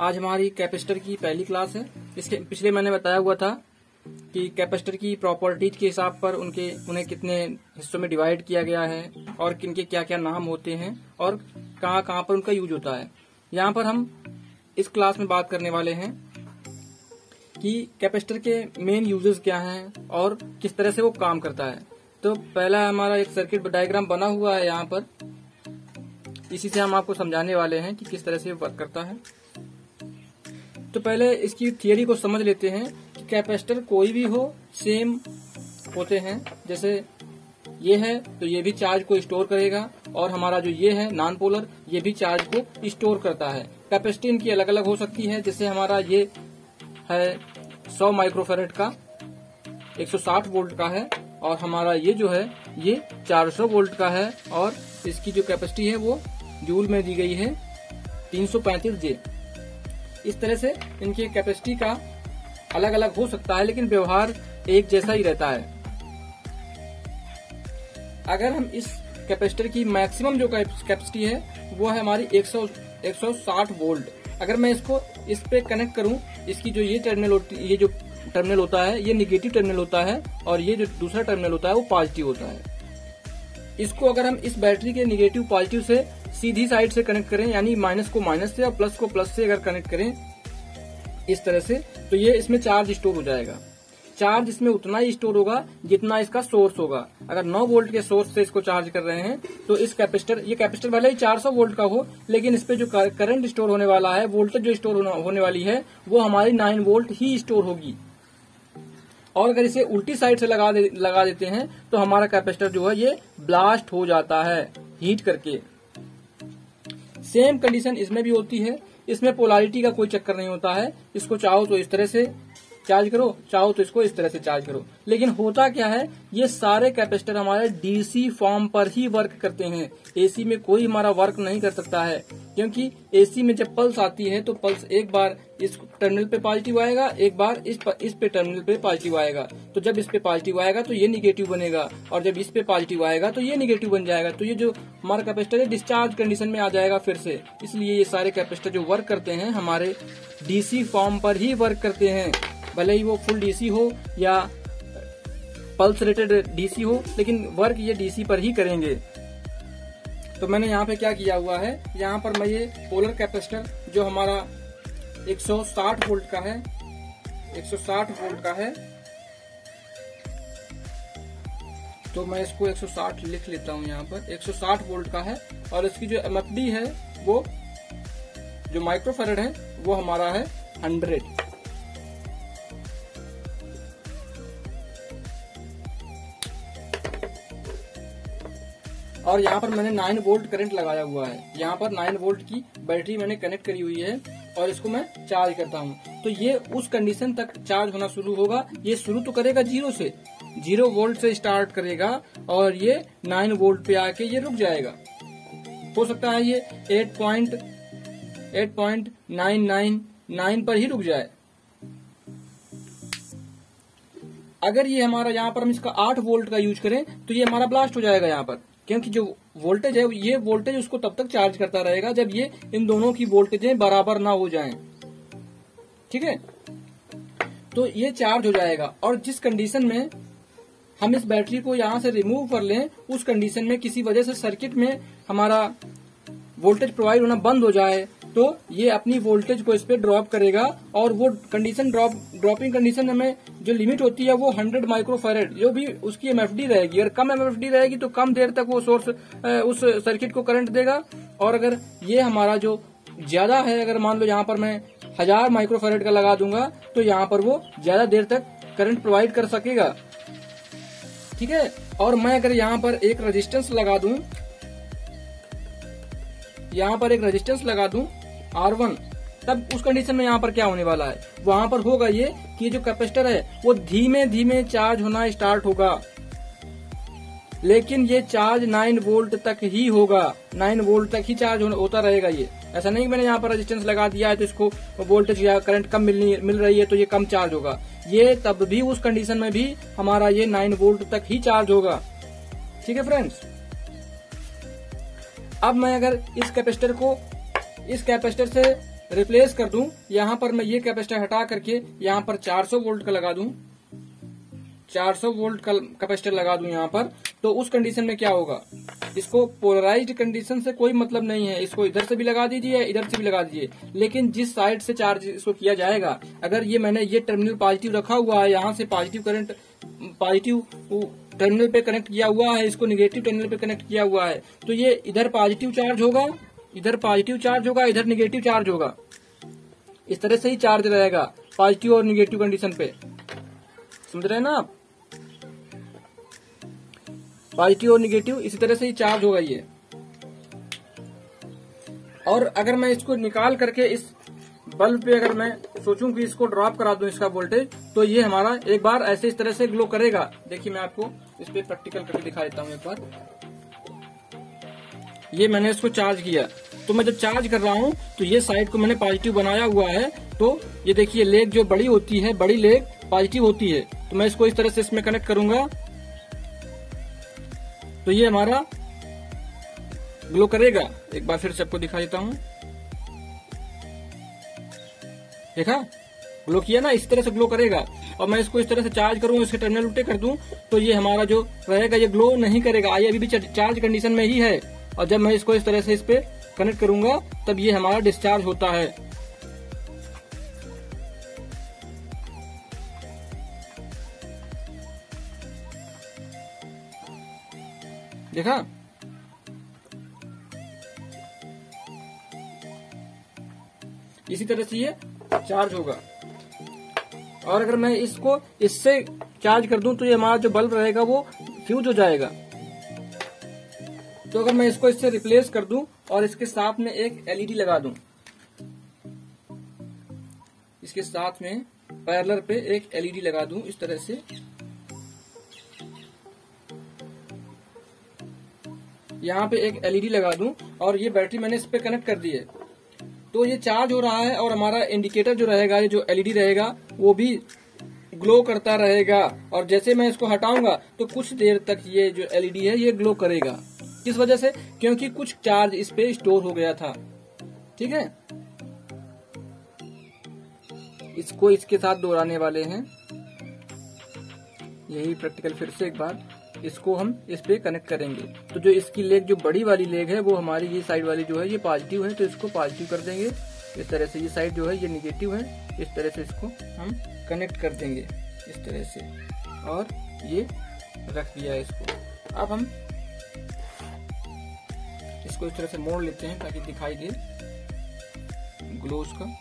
आज हमारी कैपेसिटर की पहली क्लास है। इसके पिछले मैंने बताया हुआ था कि कैपेसिटर की प्रॉपर्टीज के हिसाब पर उन्हें कितने हिस्सों में डिवाइड किया गया है और किनके क्या क्या नाम होते हैं और कहाँ कहाँ पर उनका यूज होता है। यहाँ पर हम इस क्लास में बात करने वाले हैं कि कैपेसिटर के मेन यूजेस क्या हैं और किस तरह से वो काम करता है। तो पहला हमारा एक सर्किट डायग्राम बना हुआ है यहाँ पर, इसी से हम आपको समझाने वाले हैं कि किस तरह से वर्क करता है। तो पहले इसकी थियरी को समझ लेते हैं कि कैपेसिटर कोई भी हो सेम होते हैं। जैसे ये है तो ये भी चार्ज को स्टोर करेगा और हमारा जो ये है नॉन पोलर ये भी चार्ज को स्टोर करता है। कैपेसिटी इनकी अलग अलग हो सकती है। जैसे हमारा ये है 100 माइक्रोफैरेड का 160 वोल्ट का है और हमारा ये जो है ये 400 वोल्ट का है और इसकी जो कैपेसिटी है वो जूल में दी गई है 335 जे। इस तरह से इनकी कैपेसिटी का अलग अलग हो सकता है लेकिन व्यवहार एक जैसा ही रहता है। अगर हम इस कैपेसिटर की मैक्सिमम जो कैपेसिटी है वो है हमारी 160 वोल्ट। अगर मैं इसको इस पे कनेक्ट करूं, इसकी जो ये जो टर्मिनल होता है ये निगेटिव टर्मिनल होता है और ये जो दूसरा टर्मिनल होता है वो पॉजिटिव होता है। इसको अगर हम इस बैटरी के निगेटिव पॉजिटिव से सीधी साइड से कनेक्ट करें, यानी माइनस को माइनस से और प्लस को प्लस से अगर कनेक्ट करें इस तरह से, तो ये इसमें चार्ज स्टोर हो जाएगा। चार्ज इसमें उतना ही स्टोर होगा जितना इसका सोर्स होगा। अगर 9 वोल्ट के सोर्स से इसको चार्ज कर रहे हैं तो ये कैपेसिटर भले ही 400 वोल्ट का हो लेकिन इस पे जो करंट स्टोर होने वाला है, वोल्टेज जो स्टोर होने वाली है वो हमारी 9 वोल्ट ही स्टोर होगी। और अगर इसे उल्टी साइड से लगा देते हैं तो हमारा कैपेसिटर जो है ये ब्लास्ट हो जाता है हीट करके। सेम कंडीशन इसमें भी होती है। इसमें पोलैरिटी का कोई चक्कर नहीं होता है। इसको चाहो तो इस तरह से चार्ज करो, चाहो तो इसको इस तरह से चार्ज करो। लेकिन होता क्या है, ये सारे कैपेसिटर हमारे डीसी फॉर्म पर ही वर्क करते हैं। एसी में कोई हमारा वर्क नहीं कर सकता है, क्योंकि एसी में जब पल्स आती है तो पल्स एक बार इस टर्मिनल पे पॉजिटिव आएगा, एक बार इस पे टर्मिनल पे पॉजिटिव आएगा। तो जब इस पे पॉजिटिव आएगा तो ये निगेटिव बनेगा और जब इस पे पॉजिटिव आएगा तो ये निगेटिव बन जाएगा। तो ये जो हमारा कैपेसिटर है डिस्चार्ज कंडीशन में आ जाएगा फिर से। इसलिए ये सारे कैपेसिटर जो वर्क करते हैं हमारे डीसी फॉर्म पर ही वर्क करते हैं। भले ही वो फुल डीसी हो या पल्स रेटेड डीसी हो, लेकिन वर्क ये डीसी पर ही करेंगे। तो मैंने यहाँ पे क्या किया हुआ है, यहाँ पर मैं ये पोलर कैपेसिटर जो हमारा 160 वोल्ट का है, 160 वोल्ट का है, तो मैं इसको 160 लिख लेता हूँ। यहाँ पर 160 वोल्ट का है और इसकी जो एमएफडी है वो जो माइक्रोफैरेड है वो हमारा है 100। और यहाँ पर मैंने 9 वोल्ट करंट लगाया हुआ है। यहाँ पर 9 वोल्ट की बैटरी मैंने कनेक्ट करी हुई है और इसको मैं चार्ज करता हूँ तो ये उस कंडीशन तक चार्ज होना शुरू होगा। ये शुरू तो करेगा 0 वोल्ट से स्टार्ट करेगा और ये 9 वोल्ट पे आके ये रुक जाएगा। हो सकता है ये 8.999 पर ही रुक जाए। अगर ये हमारा यहाँ पर हम इसका 8 वोल्ट का यूज करें तो ये हमारा ब्लास्ट हो जाएगा यहाँ पर, क्योंकि जो वोल्टेज है ये वोल्टेज उसको तब तक चार्ज करता रहेगा जब ये इन दोनों की वोल्टेजें बराबर ना हो जाएं। ठीक है, तो ये चार्ज हो जाएगा और जिस कंडीशन में हम इस बैटरी को यहाँ से रिमूव कर लें उस कंडीशन में किसी वजह से सर्किट में हमारा वोल्टेज प्रोवाइड होना बंद हो जाए तो ये अपनी वोल्टेज को इस पे ड्रॉप करेगा और वो कंडीशन ड्रॉपिंग कंडीशन में जो लिमिट होती है वो 100 माइक्रोफैरेड जो भी उसकी एमएफडी रहेगी। अगर कम एमएफडी रहेगी तो कम देर तक वो सोर्स उस सर्किट को करंट देगा और अगर ये हमारा जो ज्यादा है, अगर मान लो यहाँ पर मैं 1000 माइक्रोफैरेड का लगा दूंगा तो यहाँ पर वो ज्यादा देर तक करंट प्रोवाइड कर सकेगा। ठीक है, और मैं अगर यहाँ पर एक रेजिस्टेंस लगा दूं, यहाँ पर एक रेजिस्टेंस लगा दूं R1, तब उस कंडीशन में यहाँ पर क्या होने वाला है, वहां पर होगा ये कि जो कैपेसिटर है वो धीमे धीमे चार्ज होना स्टार्ट होगा, लेकिन ये चार्ज 9 वोल्ट तक ही होगा। 9 वोल्ट तक ही चार्ज होता रहेगा। ये ऐसा नहीं मैंने यहाँ पर रेजिस्टेंस लगा दिया है तो इसको वोल्टेज या करंट कम मिल रही है तो ये कम चार्ज होगा। ये तब भी उस कंडीशन में भी हमारा ये 9 वोल्ट तक ही चार्ज होगा। ठीक है फ्रेंड्स, अब मैं अगर इस कैपेसिटर से रिप्लेस कर दूं, यहाँ पर मैं ये कैपेसिटर हटा करके यहाँ पर 400 वोल्ट का लगा दूं, 400 वोल्ट का कैपेसिटर लगा दूं यहाँ पर, तो उस कंडीशन में क्या होगा, इसको पोलराइज्ड कंडीशन से कोई मतलब नहीं है, इसको इधर से भी लगा दीजिए इधर से भी लगा दीजिए, लेकिन जिस साइड से चार्ज इसको किया जाएगा, अगर ये मैंने ये टर्मिनल पॉजिटिव रखा हुआ है, यहाँ से पॉजिटिव करंट पॉजिटिव टर्मिनल पे कनेक्ट किया हुआ है, इसको निगेटिव टर्मिनल पे कनेक्ट किया हुआ है, तो ये इधर पॉजिटिव चार्ज होगा, इधर पॉजिटिव चार्ज होगा, इधर निगेटिव चार्ज होगा। इस तरह से ही चार्ज रहेगा पॉजिटिव और निगेटिव कंडीशन पे, समझ रहे हैं ना आप। पॉजिटिव और निगेटिव इसी तरह से ही चार्ज होगा ये। और अगर मैं इसको निकाल करके इस बल्ब पे अगर मैं सोचूं कि इसको ड्रॉप करा दूं इसका वोल्टेज, तो ये हमारा एक बार ऐसे इस तरह से ग्लो करेगा। देखिए मैं आपको इस पे प्रैक्टिकल करके दिखा देता हूं एक बार। ये मैंने इसको चार्ज किया, तो मैं जब चार्ज कर रहा हूं तो ये साइड को मैंने पॉजिटिव बनाया हुआ है, तो ये देखिए लेग जो बड़ी होती है, बड़ी लेग पॉजिटिव होती है, तो मैं इसको इस तरह से इसमें कनेक्ट करूंगा तो ये हमारा ग्लो करेगा। एक बार फिर से आपको दिखा देता हूं, देखा ग्लो किया ना, इस तरह से ग्लो करेगा। और मैं इसको इस तरह से चार्ज करूं, इसके टर्मिनल उल्टे कर दूं, तो ये हमारा जो रहेगा ये ग्लो नहीं करेगा, ये अभी भी चार्ज कंडीशन में ही है। और जब मैं इसको इस तरह से इस पे कनेक्ट करूंगा तब ये हमारा डिस्चार्ज होता है। देखा, इसी तरह से ये चार्ज होगा। और अगर मैं इसको इससे चार्ज कर दूं तो ये हमारा जो बल्ब रहेगा वो फ्यूज हो जाएगा। तो अगर मैं इसको इससे रिप्लेस कर दूं और इसके साथ में एक एलईडी लगा दूं, इसके साथ में पैरेलल पे एक एलईडी लगा दूं इस तरह से, यहाँ पे एक एलईडी लगा दूं और ये बैटरी मैंने इस पे कनेक्ट कर दी है, तो ये चार्ज हो रहा है और हमारा इंडिकेटर जो रहेगा, ये जो एलईडी रहेगा वो भी ग्लो करता रहेगा। और जैसे मैं इसको हटाऊंगा तो कुछ देर तक ये जो एलईडी है ये ग्लो करेगा। किस वजह से? क्योंकि कुछ चार्ज इस पे स्टोर हो गया था। ठीक है, इसको इसके साथ दोहराने वाले हैं, यही प्रैक्टिकल फिर से एक बार इसको हम इस पे कनेक्ट करेंगे। तो जो इसकी लेग जो बड़ी वाली लेग है वो हमारी ये साइड वाली जो है ये पॉजिटिव है, तो इसको पॉजिटिव कर देंगे इस तरह से। ये साइड जो है ये निगेटिव है, इस तरह से इसको हम कनेक्ट कर देंगे इस तरह से, और ये रख दिया है इसको। अब हम इसको इस तरह से मोड़ लेते हैं ताकि दिखाई दे ग्लो उसका।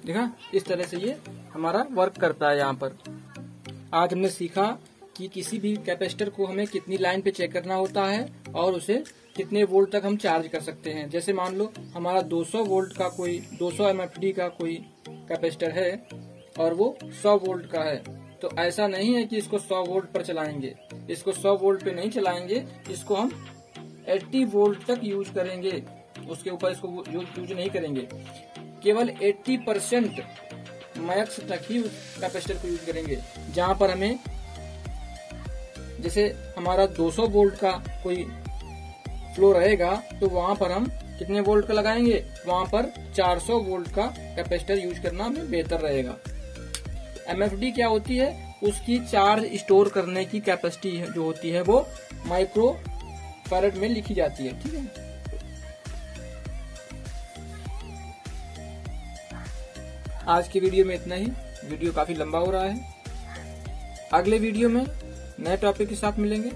देखा, इस तरह से ये हमारा वर्क करता है। यहाँ पर आज हमने सीखा कि किसी भी कैपेसिटर को हमें कितनी लाइन पे चेक करना होता है और उसे कितने वोल्ट तक हम चार्ज कर सकते हैं। जैसे मान लो हमारा 200 वोल्ट का कोई 200 MFD का कोई कैपेसिटर है और वो 100 वोल्ट का है, तो ऐसा नहीं है कि इसको 100 वोल्ट पर चलाएंगे, इसको 100 वोल्ट पे नहीं चलाएंगे, इसको हम 80 वोल्ट तक यूज करेंगे, उसके ऊपर इसको यूज नहीं करेंगे। केवल 80% मैक्स तक ही उस कैपेसिटर को यूज करेंगे। जहां पर हमें जैसे हमारा 200 वोल्ट का कोई फ्लो रहेगा तो वहां पर हम कितने वोल्ट का लगाएंगे, वहां पर 400 वोल्ट का कैपेसिटर यूज करना हमें बेहतर रहेगा। MFD क्या होती है? उसकी चार्ज स्टोर करने की कैपेसिटी जो होती है वो माइक्रो फैराड में लिखी जाती है। ठीक है, आज की वीडियो में इतना ही। वीडियो काफी लंबा हो रहा है। अगले वीडियो में नए टॉपिक के साथ मिलेंगे।